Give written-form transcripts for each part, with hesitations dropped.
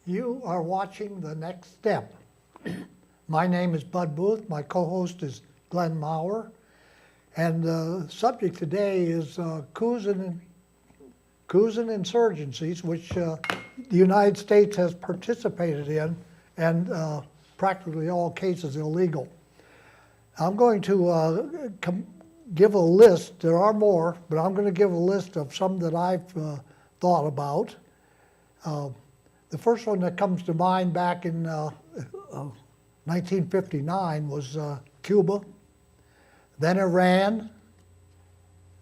You are watching The Next Step. My name is Bud Boothe. My co-host is Glen Mowrer. And the subject today is coups and insurgencies, which the United States has participated in, and practically all cases illegal. I'm going to give a list. There are more, but I'm going to give a list of some that I've thought about. The first one that comes to mind back in 1959 was Cuba, then Iran,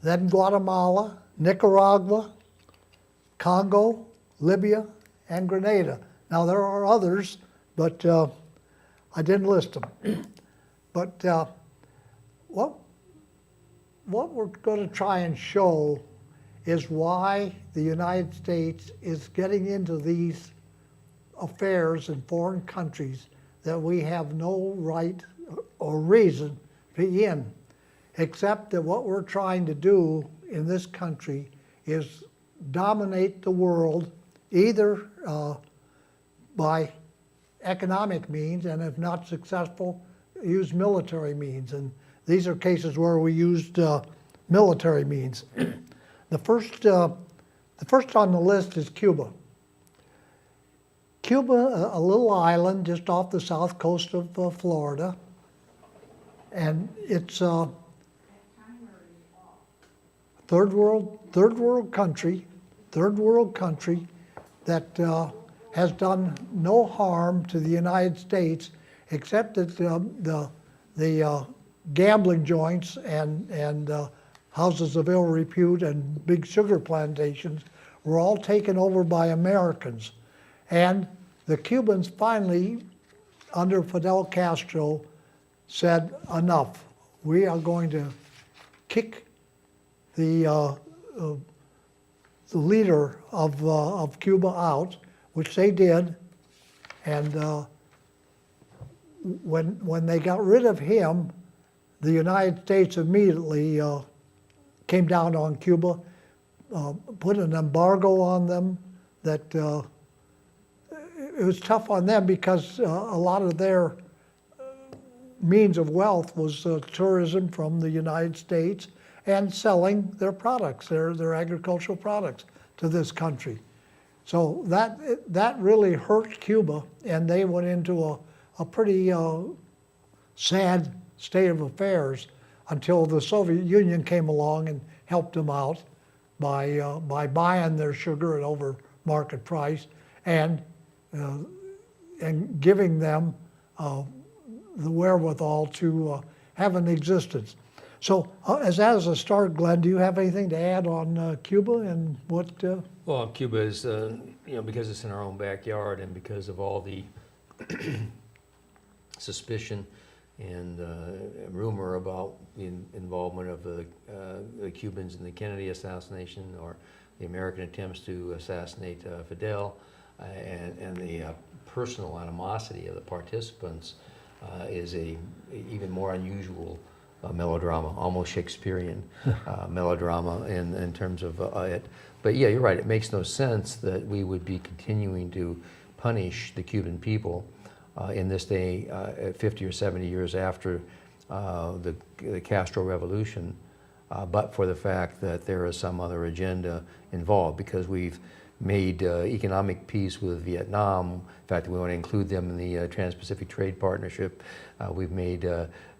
then Guatemala, Nicaragua, Congo, Libya, and Grenada. Now there are others, but I didn't list them. But what we're going to try and show is why the United States is getting into these affairs in foreign countries that we have no right or reason to be in, except that what we're trying to do in this country is dominate the world either by economic means, and if not successful, use military means. And these are cases where we used military means. The first on the list is Cuba. Cuba, a little island just off the south coast of Florida, and it's a third world country that has done no harm to the United States, except that the gambling joints and houses of ill repute and big sugar plantations were all taken over by Americans. And the Cubans finally, under Fidel Castro, said, enough. We are going to kick the leader of Cuba out, which they did. And when they got rid of him, the United States immediately came down on Cuba, put an embargo on them that it was tough on them because a lot of their means of wealth was tourism from the United States and selling their products, their agricultural products to this country. So that really hurt Cuba, and they went into a pretty sad state of affairs until the Soviet Union came along and helped them out by buying their sugar at over market price and giving them the wherewithal to have an existence. So as a start, Glenn, do you have anything to add on Cuba and what? Well, Cuba is, because it's in our own backyard and because of all the suspicion and rumor about the involvement of the Cubans in the Kennedy assassination or the American attempts to assassinate Fidel, and the personal animosity of the participants is even more unusual melodrama, almost Shakespearean melodrama in terms of it. But yeah, you're right, it makes no sense that we would be continuing to punish the Cuban people in this day, 50 or 70 years after the Castro Revolution, but for the fact that there is some other agenda involved, because we've made economic peace with Vietnam. In fact, we want to include them in the Trans-Pacific Trade Partnership. We've made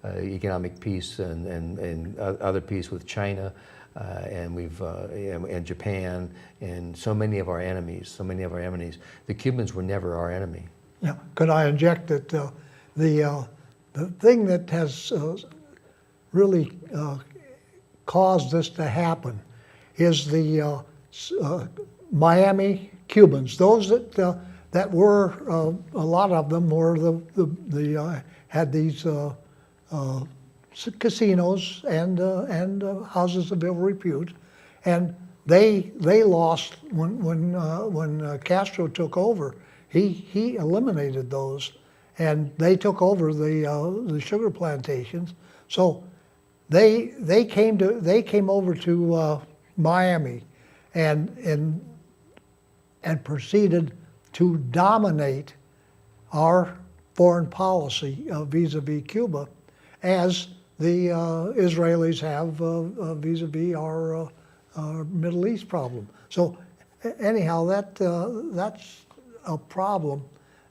economic peace and other peace with China, and Japan, and so many of our enemies. The Cubans were never our enemy. Yeah. Could I inject that the thing that has really caused this to happen is the Miami Cubans. Those that were a lot of them were had these casinos and houses of ill repute, and they lost when Castro took over. He eliminated those, and they took over the sugar plantations. So they came over to Miami, and proceeded to dominate our foreign policy vis-a-vis Cuba, as the Israelis have vis-a-vis our Middle East problem. So anyhow, that's a problem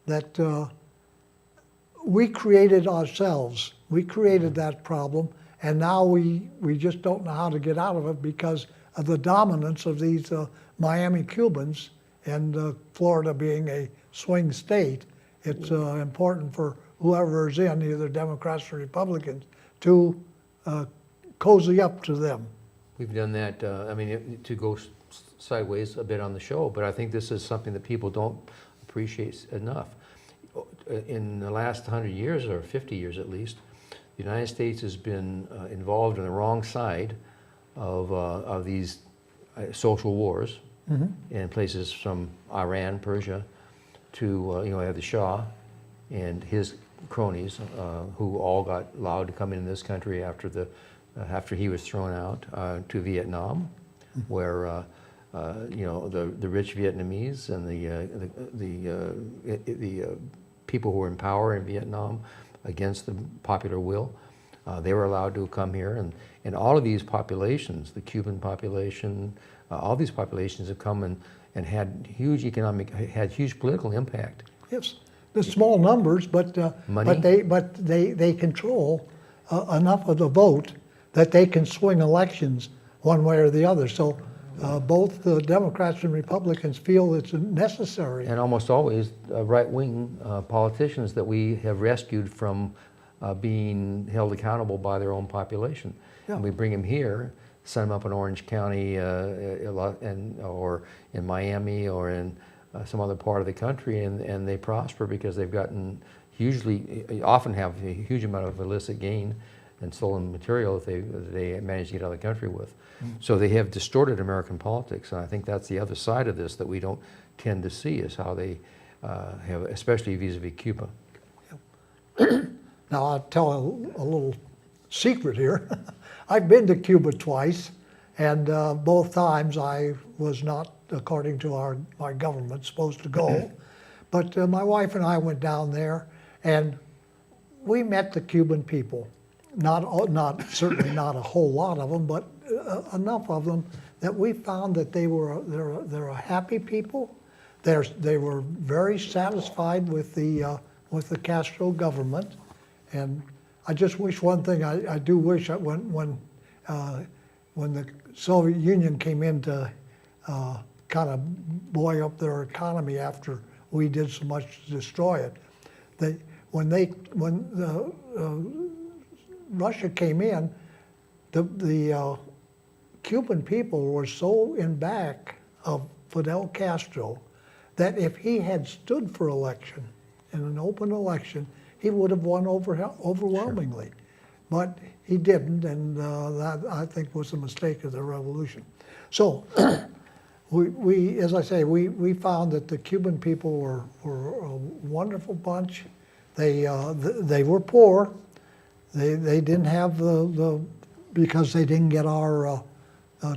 that we created ourselves. We created that problem, and now we just don't know how to get out of it because of the dominance of these Miami Cubans, and Florida being a swing state. It's important for whoever is in, either Democrats or Republicans, to cozy up to them. We've done that, I mean, to go sideways a bit on the show, but I think this is something that people don't appreciate enough. In the last 100 years, or 50 years at least, the United States has been involved in the wrong side of these social wars in places from Iran, Persia, to, you have the Shah and his cronies, who all got allowed to come into this country after he was thrown out, to Vietnam, where the rich Vietnamese and the people who were in power in Vietnam against the popular will, they were allowed to come here, and all of these populations, the Cuban population, all these populations have come and had huge huge political impact. Yes, the small numbers, but they control enough of the vote that they can swing elections one way or the other. So both the Democrats and Republicans feel it's necessary. And almost always right-wing politicians that we have rescued from being held accountable by their own population. Yeah. And we bring them here, send them up in Orange County or in Miami or in some other part of the country, and they prosper because they've gotten often have a huge amount of illicit gain and stolen material that they manage to get out of the country with. So they have distorted American politics, and I think that's the other side of this that we don't tend to see, is how they have, especially vis-a-vis Cuba. Now I'll tell a little secret here. I've been to Cuba twice, and both times I was not, according to my government, supposed to go. But my wife and I went down there, and we met the Cuban people. Certainly not a whole lot of them, but enough of them that we found that they're a happy people. They were very satisfied with the Castro government, and I just wish one thing. I do wish that when the Soviet Union came in to kind of buoy up their economy after we did so much to destroy it, when Russia came in, the Cuban people were so in back of Fidel Castro that if he had stood for election in an open election, he would have won overwhelmingly. Sure. But he didn't, and that, I think, was a mistake of the revolution. So we, as I say, we found that the Cuban people were a wonderful bunch. They were poor. They didn't have because they didn't get our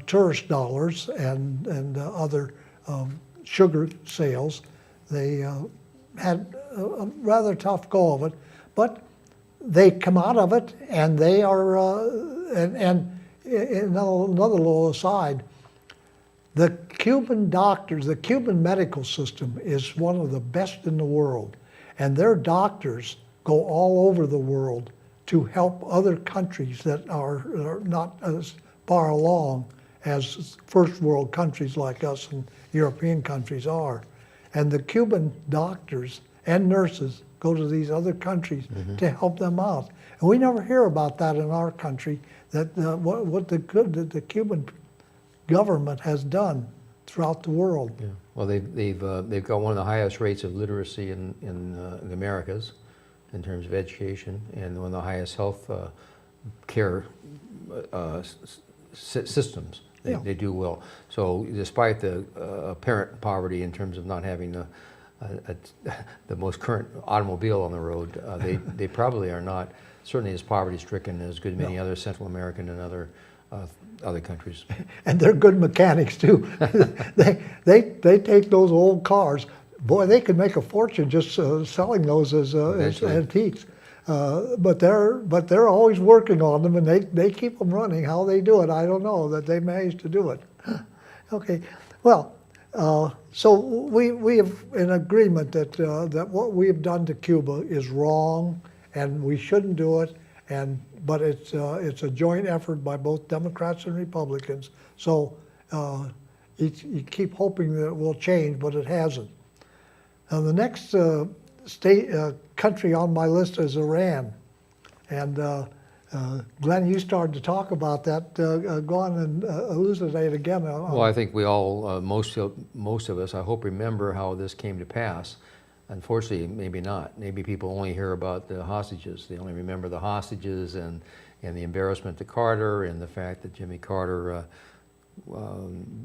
tourist dollars and other sugar sales. They had a rather tough go of it, but they come out of it, and they are. And another little aside, the Cuban doctors, the Cuban medical system is one of the best in the world, and their doctors go all over the world to help other countries that are not as far along as first world countries like us and European countries are. And the Cuban doctors and nurses go to these other countries to help them out. And we never hear about that in our country, that what the Cuban government has done throughout the world. Yeah. Well, they've got one of the highest rates of literacy in the Americas, in terms of education, and one of the highest health care systems. They do well. So despite the apparent poverty in terms of not having the most current automobile on the road, they probably are not certainly as poverty-stricken as good many other Central American and other countries. And they're good mechanics too. they take those old cars. boy, they could make a fortune just selling those as Eventually. antiques. But they're always working on them, and they keep them running. How they do it, I don't know. That they managed to do it. Okay, well, so we have an agreement that that what we have done to Cuba is wrong, and we shouldn't do it. But it's a joint effort by both Democrats and Republicans. So you keep hoping that it will change, but it hasn't. Now the next country on my list is Iran, and Glenn, you started to talk about that. Go on and elucidate again. Well, I think we all, most of us, I hope, remember how this came to pass. Unfortunately, maybe not. Maybe people only hear about the hostages. They only remember the hostages and the embarrassment to Carter and the fact that Jimmy Carter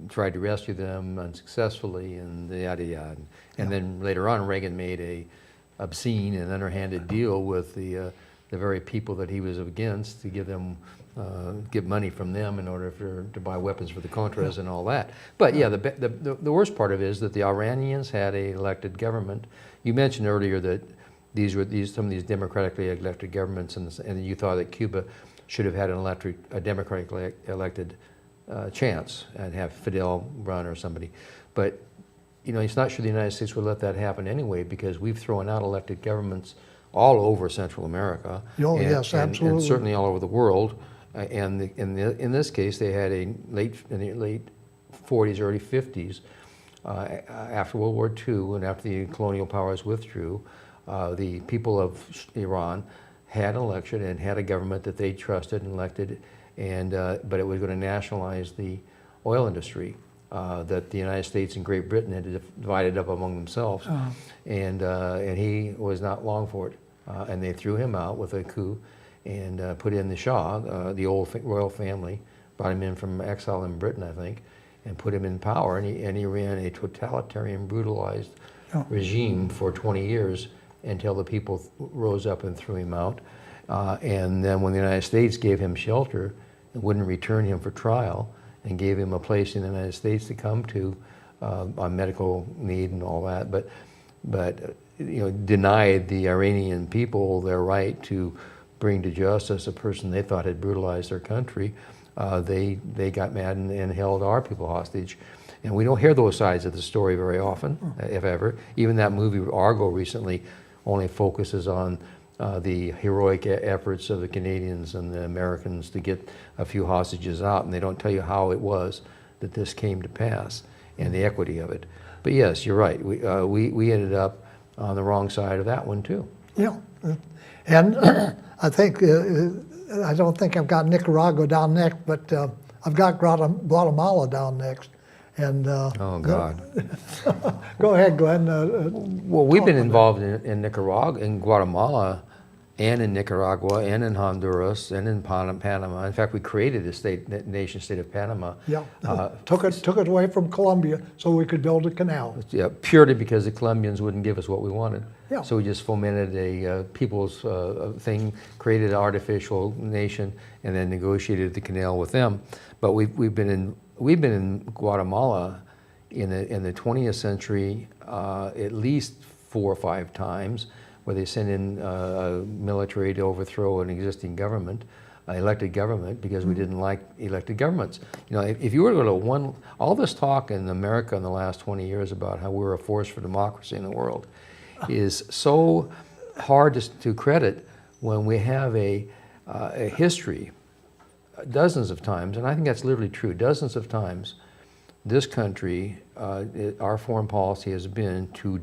tried to rescue them unsuccessfully and yada yada. And then later on, Reagan made a obscene and underhanded deal with the very people that he was against to give them get money from them in order to buy weapons for the Contras and all that. But yeah, the worst part of it is that the Iranians had an elected government. You mentioned earlier that some of these democratically elected governments, and you thought that Cuba should have had a democratically elected chance and have Fidel run or somebody. But it's not sure the United States would let that happen anyway, because we've thrown out elected governments all over Central America. Oh, yes, absolutely. And certainly all over the world. And in this case, they had in the late 40s, early 50s, after World War II and after the colonial powers withdrew, the people of Iran had an election and had a government that they trusted and elected, but it was going to nationalize the oil industry that the United States and Great Britain had divided up among themselves. And he was not long for it. And they threw him out with a coup and put in the Shah, the old royal family, brought him in from exile in Britain, I think, and put him in power. And he ran a totalitarian, brutalized regime for 20 years until the people rose up and threw him out. And then when the United States gave him shelter and wouldn't return him for trial and gave him a place in the United States to come to on medical need and all that, but denied the Iranian people their right to bring to justice a person they thought had brutalized their country, they got mad and held our people hostage. And we don't hear those sides of the story very often, if ever. Even that movie Argo recently only focuses on the heroic efforts of the Canadians and the Americans to get a few hostages out, and they don't tell you how it was that this came to pass and the equity of it. But yes, you're right. We ended up on the wrong side of that one too. Yeah, and I think I don't think I've got Nicaragua down next, but I've got Guatemala down next. And oh God! Go ahead, Glenn. Well, we've been involved in Nicaragua, in Guatemala, and in Nicaragua, and in Honduras, and in Panama. In fact, we created a nation state of Panama. Yeah, took it away from Colombia so we could build a canal. Yeah, purely because the Colombians wouldn't give us what we wanted. Yeah. So we just fomented a people's thing, created an artificial nation, and then negotiated the canal with them. But we've been in Guatemala in the 20th century at least 4 or 5 times, where they sent in military to overthrow an existing government, elected government, because we didn't like elected governments. If you were to go to all this talk in America in the last 20 years about how we're a force for democracy in the world is so hard to credit when we have a history, dozens of times, and I think that's literally true, dozens of times, this country, our foreign policy has been to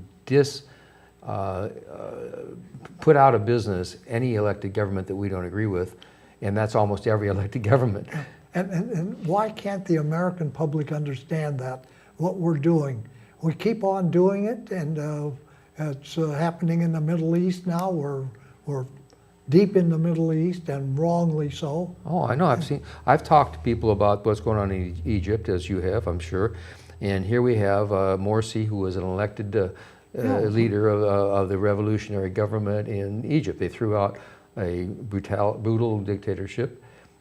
put out of business any elected government that we don't agree with, and that's almost every elected government. And why can't the American public understand that, what we're doing? We keep on doing it, and it's happening in the Middle East now. We're deep in the Middle East, and wrongly so. Oh, I know. I've talked to people about what's going on in Egypt, as you have, I'm sure. And here we have Morsi, who was an elected leader of the revolutionary government in Egypt. They threw out a brutal dictatorship,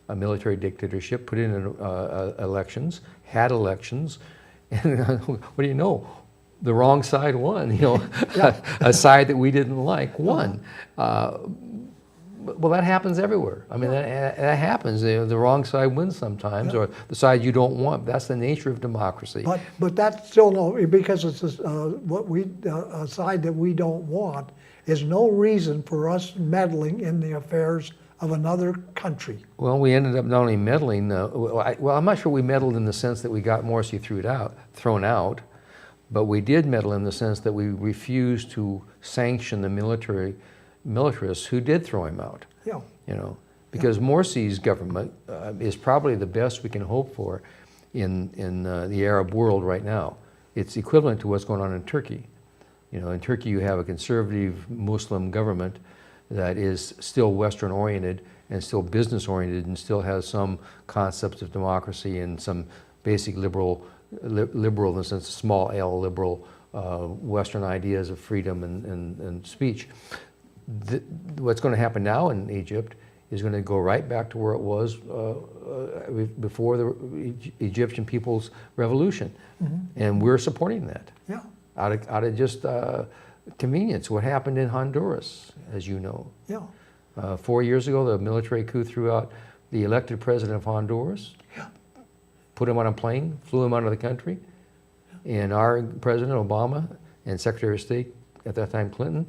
a military dictatorship, put in elections, had elections, and what do you know? the wrong side won, Yeah. a side that we didn't like won. Well, that happens everywhere. I mean, that happens. The wrong side wins sometimes, or the side you don't want. That's the nature of democracy. But that's still no, because it's a side that we don't want is no reason for us meddling in the affairs of another country. Well, we ended up not only meddling. Well, I'm not sure we meddled in the sense that we got Morsi thrown out, but we did meddle in the sense that we refused to sanction the militarists who did throw him out. Yeah. Because Morsi's government is probably the best we can hope for in the Arab world right now. It's equivalent to what's going on in Turkey. In Turkey you have a conservative Muslim government that is still Western oriented and still business oriented and still has some concepts of democracy and some basic liberal in the sense of small L liberal Western ideas of freedom and speech. What's going to happen now in Egypt is going to go right back to where it was before the Egyptian people's revolution. And we're supporting that. Yeah. Out of just convenience. What happened in Honduras, as you know. Yeah. 4 years ago, the military coup threw out the elected president of Honduras, put him on a plane, flew him out of the country, and our President Obama and Secretary of State at that time, Clinton,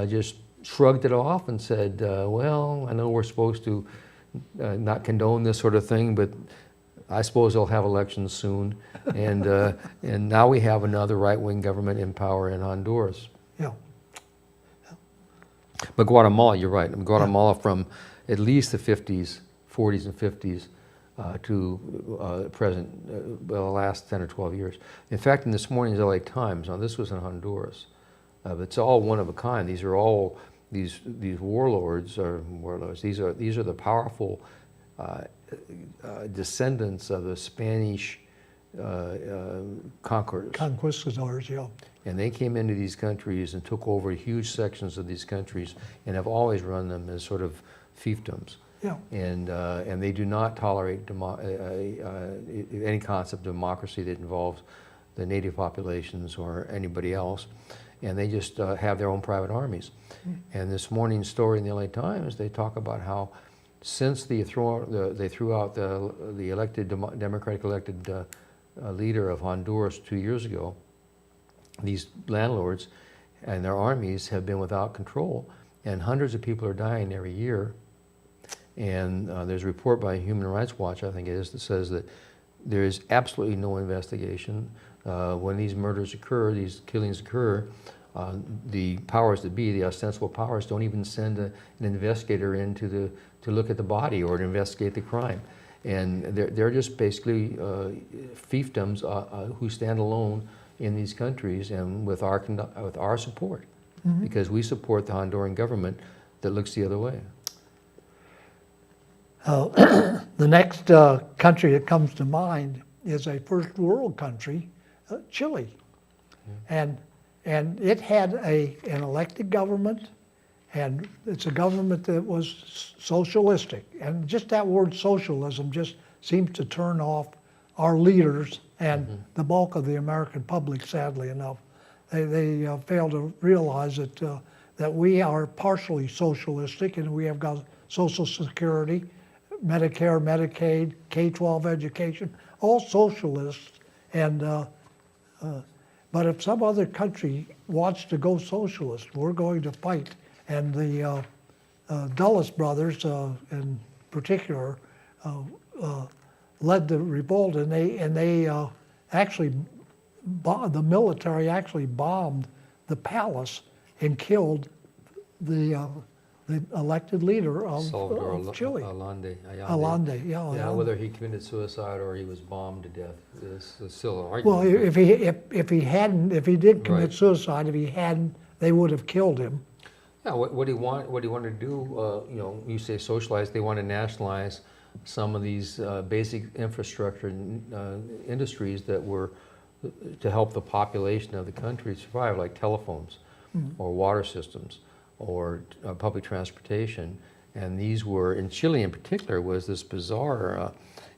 just shrugged it off and said, well, I know we're supposed to not condone this sort of thing, but I suppose they'll have elections soon. And now we have another right-wing government in power in Honduras. Yeah. But Guatemala, you're right. Guatemala from at least the 40s and 50s to present, the last 10 or 12 years. In fact, in this morning's LA Times, now this was in Honduras, it's all one of a kind. These are all, these warlords. These are the powerful descendants of the Spanish conquerors. Conquistadors, yeah. And they came into these countries and took over huge sections of these countries and have always run them as sort of fiefdoms. Yeah. And they do not tolerate any concept of democracy that involves the native populations or anybody else. And they just have their own private armies. And this morning's story in the LA Times, they talk about how since they threw out the elected, democratic elected leader of Honduras 2 years ago, these landlords and their armies have been without control, and hundreds of people are dying every year. And there's a report by Human Rights Watch, I think it is, that says that there is absolutely no investigation. When these murders occur, these killings occur, the powers that be, the ostensible powers, don't even send an investigator in to look at the body or to investigate the crime. And they're just basically fiefdoms who stand alone in these countries and with our support, because we support the Honduran government that looks the other way. The next country that comes to mind is a first world country, Chile. And it had an elected government, and it's a government that was socialistic. And just that word socialism just seems to turn off our leaders and the bulk of the American public, sadly enough. They fail to realize that we are partially socialistic, and we have got Social Security, Medicare, Medicaid, K-12 education, all socialists. But if some other country wants to go socialist, we're going to fight. And the Dulles brothers, in particular, led the revolt, and they actually, the military actually bombed the palace and killed the elected leader of Chile. Allende, yeah. Whether he committed suicide or he was bombed to death is still an argument. Well, if he did commit suicide, if he hadn't, they would have killed him. Yeah, what he wanted to do, you say socialize, they want to nationalize some of these basic infrastructure industries that were to help the population of the country survive, like telephones or water systems or public transportation. And these were, in Chile in particular, was this bizarre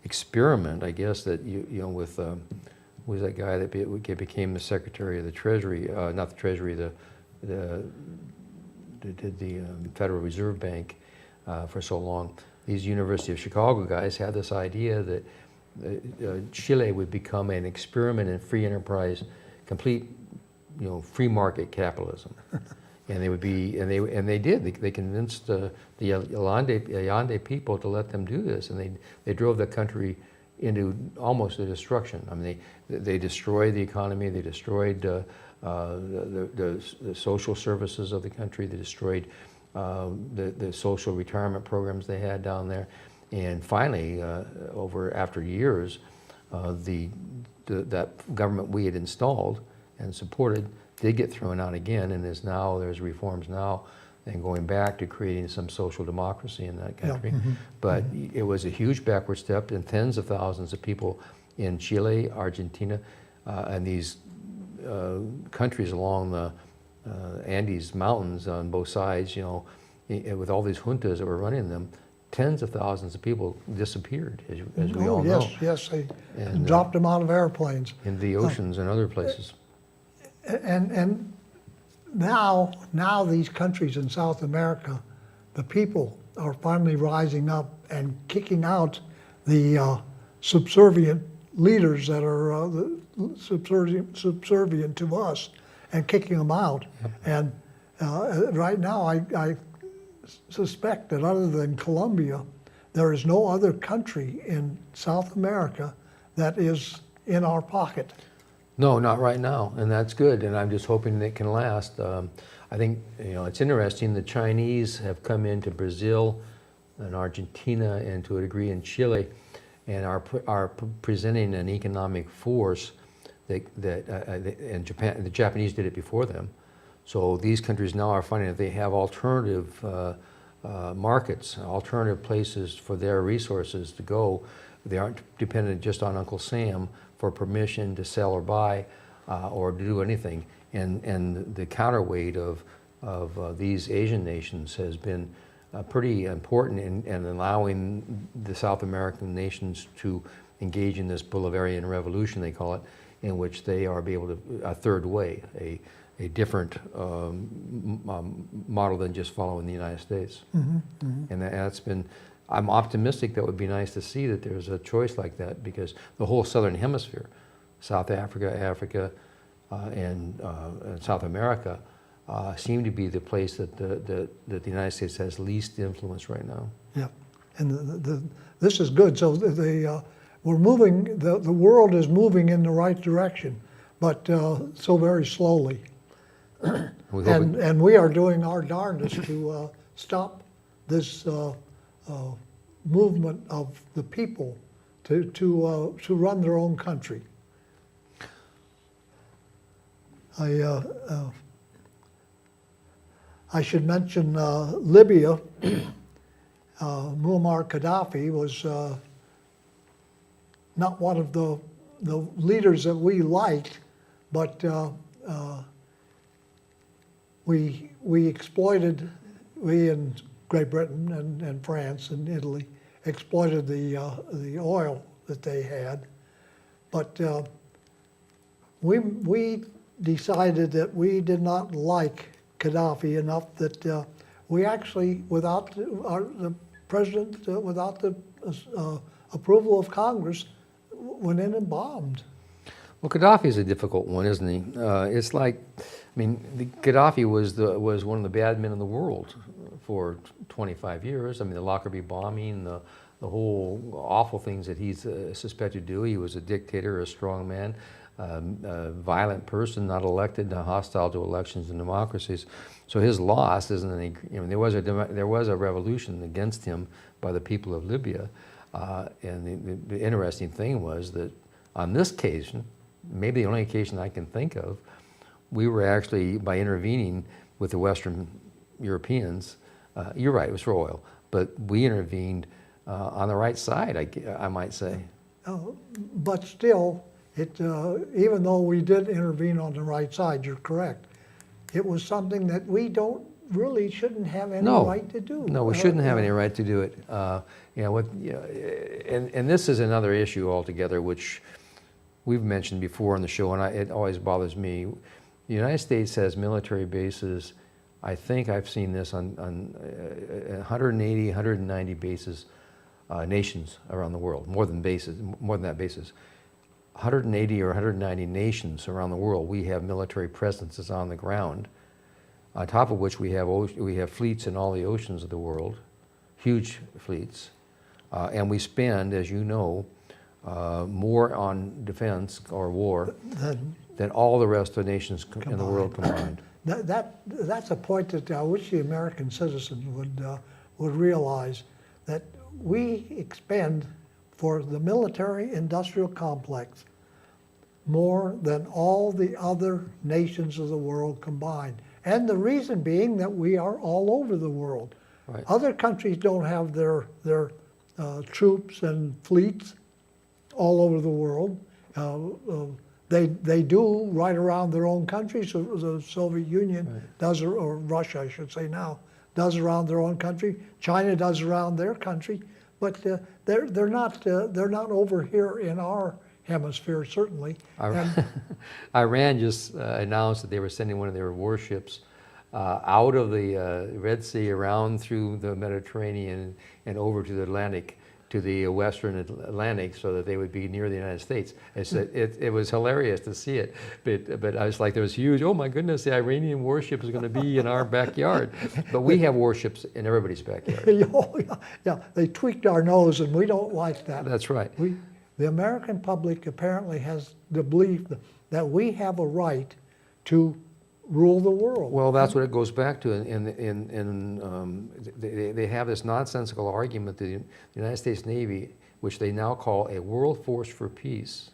experiment, I guess, that with was that guy that became the Secretary of the Treasury, not the Treasury, did the Federal Reserve Bank for so long. These University of Chicago guys had this idea that Chile would become an experiment in free enterprise, complete, free market capitalism. And they would be, and they did. They convinced the Allende people to let them do this, and they drove the country into almost a destruction. I mean, they destroyed the economy. They destroyed the social services of the country. They destroyed the social retirement programs they had down there. And finally, after years, that government we had installed and supported did get thrown out again, and there's reforms now and going back to creating some social democracy in that country. Yeah. Mm-hmm. But it was a huge backward step, and tens of thousands of people in Chile, Argentina, and these countries along the Andes Mountains on both sides, with all these juntas that were running them, tens of thousands of people disappeared, as we all know. Yes, they And, dropped them out of airplanes. in the oceans and other places. And now these countries in South America, the people are finally rising up and kicking out the subservient leaders that are subservient to us, and kicking them out. Yep. And right now, I suspect that other than Colombia, there is no other country in South America that is in our pocket. No, not right now, and that's good, and I'm just hoping it can last. I think, it's interesting, the Chinese have come into Brazil and Argentina and to a degree in Chile, and are presenting an economic force and Japan, the Japanese did it before them. So these countries now are finding that they have alternative markets, alternative places for their resources to go. They aren't dependent just on Uncle Sam for permission to sell or buy or to do anything. And the counterweight of these Asian nations has been pretty important in allowing the South American nations to engage in this Bolivarian revolution, they call it, in which they are able to, a third way, a different model than just following the United States. Mm-hmm, mm-hmm. And that's been, I'm optimistic that would be nice to see that there's a choice like that, because the whole Southern Hemisphere, South Africa, Africa, and South America seem to be the place that the United States has least influence right now. Yeah, and this is good. So we're moving. The world is moving in the right direction, but so very slowly. And we are doing our darndest to stop this movement of the people to run their own country. I should mention Libya. Muammar Gaddafi was not one of the leaders that we liked, but we exploited, we in Great Britain and France and Italy exploited the oil that they had, but we decided that we did not like Gaddafi enough that we actually, without the president, without the approval of Congress, went in and bombed. Well, Gaddafi is a difficult one, isn't he? It's like, Gaddafi was one of the bad men in the world for 25 years. I mean, the Lockerbie bombing, the whole awful things that he's suspected to do. He was a dictator, a strong man, a violent person, not elected, hostile to elections and democracies. So his loss isn't any. There was a revolution against him by the people of Libya, and the interesting thing was that on this occasion, maybe the only occasion I can think of, we were actually, by intervening with the Western Europeans, you're right, it was for oil, but we intervened on the right side, I might say. But still, even though we did intervene on the right side, you're correct, it was something that we shouldn't have any right to do. No, we shouldn't have any right to do it. And this is another issue altogether, which we've mentioned before on the show, and it always bothers me. The United States has military bases. I think I've seen this on 180, 190 bases, nations around the world, more than that bases. 180 or 190 nations around the world, we have military presences on the ground, on top of which we have fleets in all the oceans of the world, huge fleets, and we spend, as you know, more on defense or war than all the rest of the nations in the world combined. That's a point that I wish the American citizen would realize, that we expend for the military-industrial complex more than all the other nations of the world combined. And the reason being that we are all over the world. Right. Other countries don't have their troops and fleets all over the world. They do right around their own countries. So the Soviet Union does, or Russia, I should say now, does around their own country. China does around their country, but they're not over here in our hemisphere, certainly. Iran just announced that they were sending one of their warships out of the Red Sea, around through the Mediterranean and over to the Atlantic, to the Western Atlantic, so that they would be near the United States. It was hilarious to see it, but I was like, there was huge, oh my goodness, the Iranian warship is going to be in our backyard. But we have warships in everybody's backyard. Oh, yeah, they tweaked our nose, and we don't like that. That's right. The American public apparently has the belief that we have a right to rule the world. Well, that's what it goes back to. They have this nonsensical argument that the United States Navy, which they now call a world force for peace,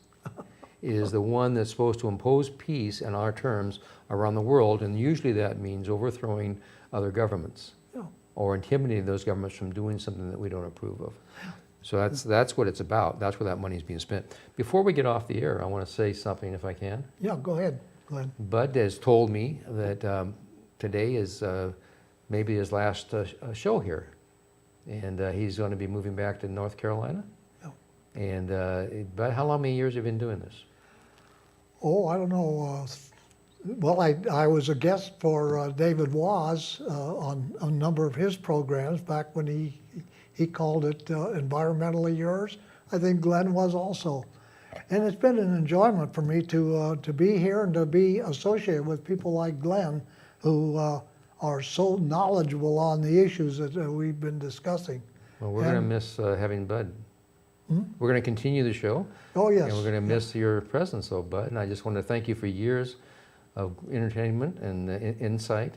is the one that's supposed to impose peace in our terms around the world, and usually that means overthrowing other governments or intimidating those governments from doing something that we don't approve of. So that's what it's about. That's where that money is being spent. Before we get off the air, I want to say something, if I can. Yeah, go ahead, Glenn. Bud has told me that today is maybe his last show here, and he's going to be moving back to North Carolina. Yeah. And Bud, how many years have you been doing this? Oh, I don't know. Well, I was a guest for David Waz on a number of his programs back when he called it Environmentally Yours. I think Glenn was also. And it's been an enjoyment for me to be here and to be associated with people like Glenn, who are so knowledgeable on the issues that we've been discussing. Well, we're going to miss having Bud. We're going to continue the show. Oh, yes. And we're going to miss your presence, though, Bud. And I just want to thank you for years of entertainment and insight.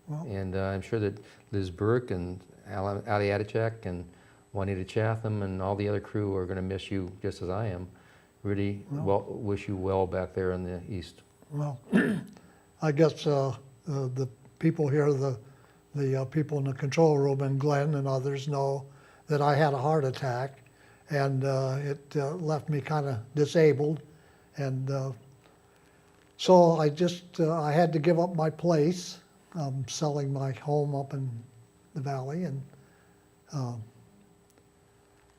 Well, and I'm sure that Liz Burke and Ali Adichak and Juanita Chatham and all the other crew are going to miss you just as I am. Really wish you well back there in the East. Well, I guess the people here, the people in the control room and Glenn and others know that I had a heart attack, and it left me kind of disabled, and so I had to give up my place. I'm selling my home up in the valley, and